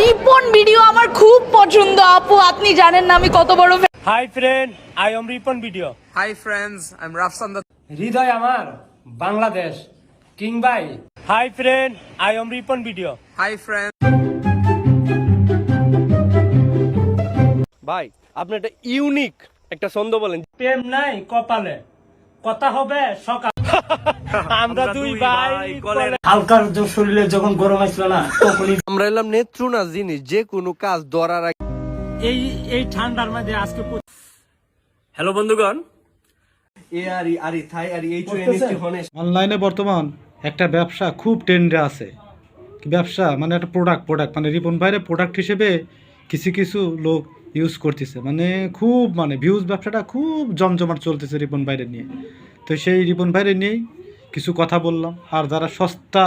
Ripon video আমার খুব পছন্দ আপু, আপনি জানেন না আমি কত বড় fan। Hi friend, I am Ripon Video. Hi friends, I'm Rafsan the হৃদয় আমার বাংলাদেশ কিং ভাই। Hi friend, I am Ripon Video. Hi friends. ভাই আপনি একটা ইউনিক একটা ছন্দ বলেন। প্রেম নাই কপালে, কথা হবে সকাল। আমরা দুই ভাই হালকার শরীরে যখন গরম আসলো না তখনই আমরা এলাম নেত্রুনা জিনিস যে কোনো কাজ ধরার আগে। এই ঠান্ডার মধ্যে আজকে হ্যালো বন্ধুগণ, অনলাইনে বর্তমান একটা ব্যবসা খুব ট্রেন্ডে আছে। ব্যবসা মানে একটা প্রোডাক্ট মানে রিপন ভাইয়ের প্রোডাক্ট হিসেবে কিছু কিছু লোক ইউজ করতেছে, মানে খুব মানে ভিউজ ব্যবসাটা খুব জমজমাট চলতেছে রিপন ভাইরে নিয়ে। তো সেই রিপন ভাইরে নিয়েই কিছু কথা বললাম, আর যারা সস্তা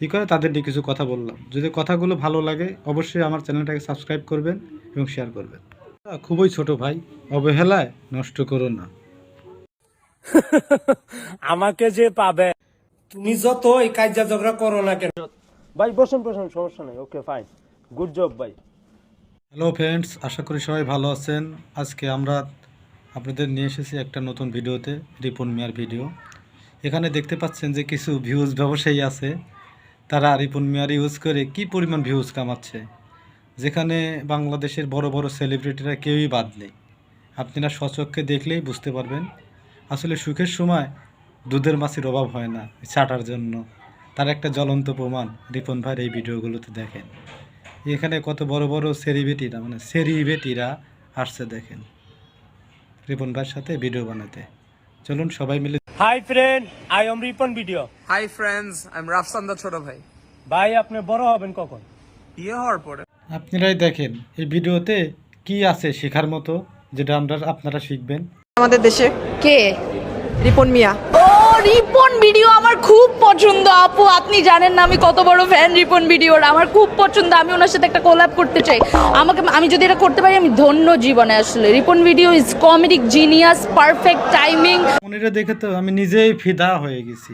ই করে তাদের নিয়ে কিছু কথা বললাম। যদি কথাগুলো ভালো লাগে অবশ্যই আমার চ্যানেলটাকে সাবস্ক্রাইব করবেন এবং শেয়ার করবেন। খুবই ছোট ভাই, অবহেলায় নষ্ট করো না। আমাকে যে পাবে, তুমি যত এই কাজা ঝগড়া করো না কেন। ভাই বসুন সমস্যা নাই, ওকে ফাইন, গুড জব ভাই। হ্যালো ফ্রেন্ডস, আশা করি সবাই ভালো আছেন। আজকে আমরা আপনাদের নিয়ে এসেছি একটা নতুন ভিডিওতে, রিপন মিয়ার ভিডিও। এখানে দেখতে পাচ্ছেন যে কিছু ভিউজ ব্যবসায়ী আছে, তারা রিপন মিয়ার ইউজ করে কি পরিমাণ ভিউজ কামাচ্ছে, যেখানে বাংলাদেশের বড় বড় সেলিব্রিটিরা কেউই বাদ নেই। আপনারা স্বচক্ষে দেখলেই বুঝতে পারবেন আসলে সুখের সময় দুধের মাছের অভাব হয় না চাটার জন্য। তার একটা জ্বলন্ত প্রমাণ রিপন ভাইয়ের এই ভিডিওগুলোতে দেখেন। এখানে কত বড় বড় সেলিব্রিটিরা আসছে দেখেন রিপন ভাইয়ের সাথে ভিডিও বানাতে। চলুন সবাই মিলে। Hi friend, I am Ripon video. Hi friends, I'm Rafsan the ছোট ভাই। ভাই আপনি বড় হবেন কখন? বিয়ে হওয়ার পরে। আপনারাই দেখেন এই ভিডিওতে কি আছে শেখার মতো, যেটা আপনারা শিখবেন। আমাদের দেশে কে? রিপন মিয়া। ও রিপন ভিডিও আমার খুব পছন্দ আপু, আপনি জানেন না আমি কত বড় ফ্যান রিপন ভিডিওর, আমার খুব পছন্দ। আমি ওনার সাথে একটা কোলাব করতে চাই। আমি যদি এটা করতে পারি আমি ধন্য জীবনে। আসলে Ripon video is comedic genius, perfect timing. Monira দেখে তো আমি নিজেই ফিদা হয়ে গেছি,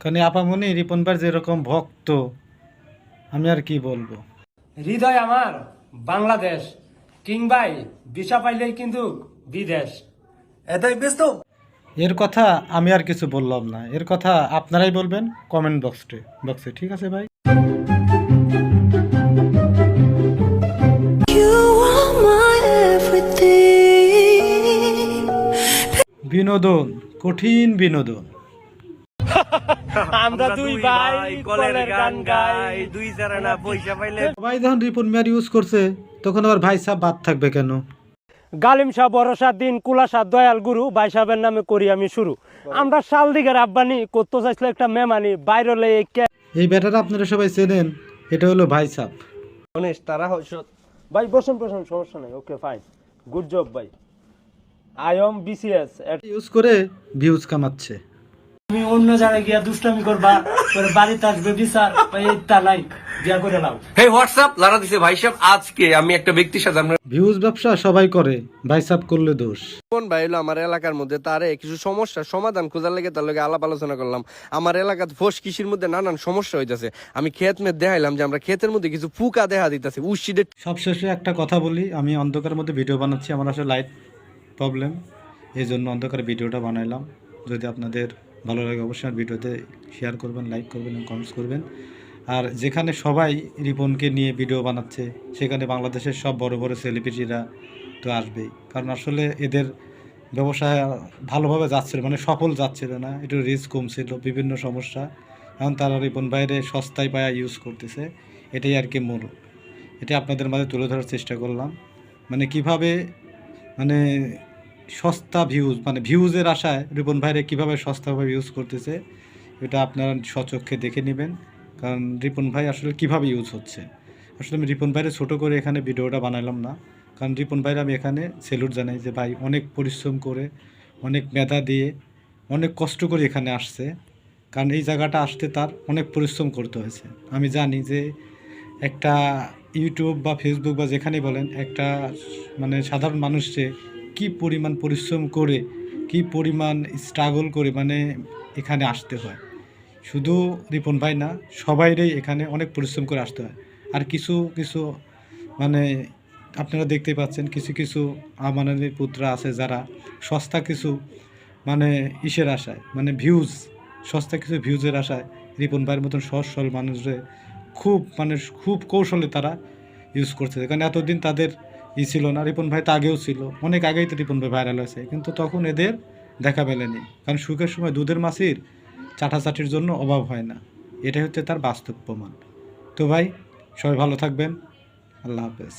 কারণ আপামনি রিপন ভাইয়ের যেরকম ভক্ত আমি আর কি বলবো। হৃদয় আমার বাংলাদেশ কিং ভাই, ভিসা পাইলেই কিন্তু বিদেশ। এটাই ব্যস্ত। এর কথা আমি আর কিছু বললাম না, এর কথা আপনারাই বলবেন কমেন্ট বক্সে, ঠিক আছে ভাই? বিনোদন, কঠিন বিনোদন। আমরা দুই ভাই কলের গান গাই, দুই জানা পয়সা পাইলে। সবাই যখন রিপন মিয়ার ইউজ করছে তখন আবার ভাই সাহেব বাদ থাকবে কেন? গালিম শাহ ভরসা দিন কুলা শাহ দয়াল গুরু, ভাই সাহেবের নামে করি আমি শুরু। আমরা শাল দিকের আব্বানি করতে চাইছিল একটা মেমানি বাইরে। এই ব্যাটারা আপনারা সবাই চেনেন, এটা হলো ভাই সাহেব। গণেশ তারা ভাই বসুন সমস্যা নাই, ওকে ফাইন, গুড জব ভাই। আই এম বিসিএস ইউজ করে ভিউজ কামাচ্ছে। তুমি অন্য জায়গায় গিয়া দুষ্টামি করবা, তোর বাড়িতে আসবে বিচার, এই তালাই বিয়া করে নাও। হে হোয়াটসঅ্যাপ লারা দিছে ভাই সাহেব, আজকে আমি একটা ব্যক্তির সাথে আমরা ভিউজ ব্যবসা সবাই করে, ভাই সাহেব করলে দোষ। কোন ভাই হলো আমার এলাকার মধ্যে, তারে কিছু সমস্যার সমাধান খোঁজার লেগে তার লগে আলাপ আলোচনা করলাম। আমার এলাকাতে ফোস কৃষির মধ্যে নানান সমস্যা হইতাছে। আমি ক্ষেত মেয়ে দেখাইলাম যে আমরা ক্ষেতের মধ্যে কিছু পোকা দেখা দিতেছে উশিডে। সবশেষে একটা কথা বলি, আমি অন্ধকারের মধ্যে ভিডিও বানাচ্ছি, আমার আসলে লাইট প্রবলেম, এই জন্য অন্ধকারে ভিডিওটা বানাইলাম। যদি আপনাদের ভালো লাগে অবশ্যই আর ভিডিওতে শেয়ার করবেন, লাইক করবেন এবং কমেন্টস করবেন। আর যেখানে সবাই রিপনকে নিয়ে ভিডিও বানাচ্ছে সেখানে বাংলাদেশের সব বড় বড় সেলিব্রিটিরা তো আসবেই, কারণ আসলে এদের ব্যবসায় ভালোভাবে যাচ্ছিল, মানে সফল যাচ্ছিল না, একটু রিস্ক কমছিল, বিভিন্ন সমস্যা। এখন তারা রিপন বাইরে সস্তায় পায়া ইউজ করতেছে, এটাই আর কি মূল। এটা আপনাদের মাঝে তুলে ধরার চেষ্টা করলাম, মানে কিভাবে মানে সস্তা ভিউজ, মানে ভিউজের আশায় রিপন ভাইরে কীভাবে সস্তাভাবে ইউজ করতেছে, এটা আপনারা স্বচক্ষে দেখে নেবেন। কারণ রিপন ভাই আসলে কীভাবে ইউজ হচ্ছে। আসলে আমি রিপন ভাইরে ছোটো করে এখানে ভিডিওটা বানালাম না, কারণ রিপন ভাইরে আমি এখানে স্যালুট জানাই যে ভাই অনেক পরিশ্রম করে, অনেক মেধা দিয়ে, অনেক কষ্ট করে এখানে আসছে। কারণ এই জায়গাটা আসতে তার অনেক পরিশ্রম করতে হয়েছে। আমি জানি যে একটা ইউটিউব বা ফেসবুক বা যেখানেই বলেন, একটা মানে সাধারণ মানুষকে কি পরিমাণ পরিশ্রম করে, কি পরিমাণ স্ট্রাগল করে মানে এখানে আসতে হয়। শুধু রিপন ভাই না, সবাইরই এখানে অনেক পরিশ্রম করে আসতে হয়। আর কিছু কিছু মানে আপনারা দেখতেই পাচ্ছেন কিছু কিছু আমানের পুত্রা আছে যারা সস্তা কিছু মানে ইসের আশায় মানে ভিউজ সস্তা কিছু ভিউজের আশায় রিপন ভাইয়ের মতন সহজ সরল মানুষরে খুব কৌশলে তারা ইউজ করতেছে। কারণ এতদিন তাদের ছিল না, রিপন ভাই তো আগেও ছিল, অনেক আগেই তো রিপন ভাই ভাইরাল হয়েছে, কিন্তু তখন এদের দেখা পেলেনি। কারণ সুখের সময় দুধের মাছির চাটাচাটির জন্য অভাব হয় না, এটাই হচ্ছে তার বাস্তব প্রমাণ। তো ভাই সবাই ভালো থাকবেন, আল্লাহ হাফেজ।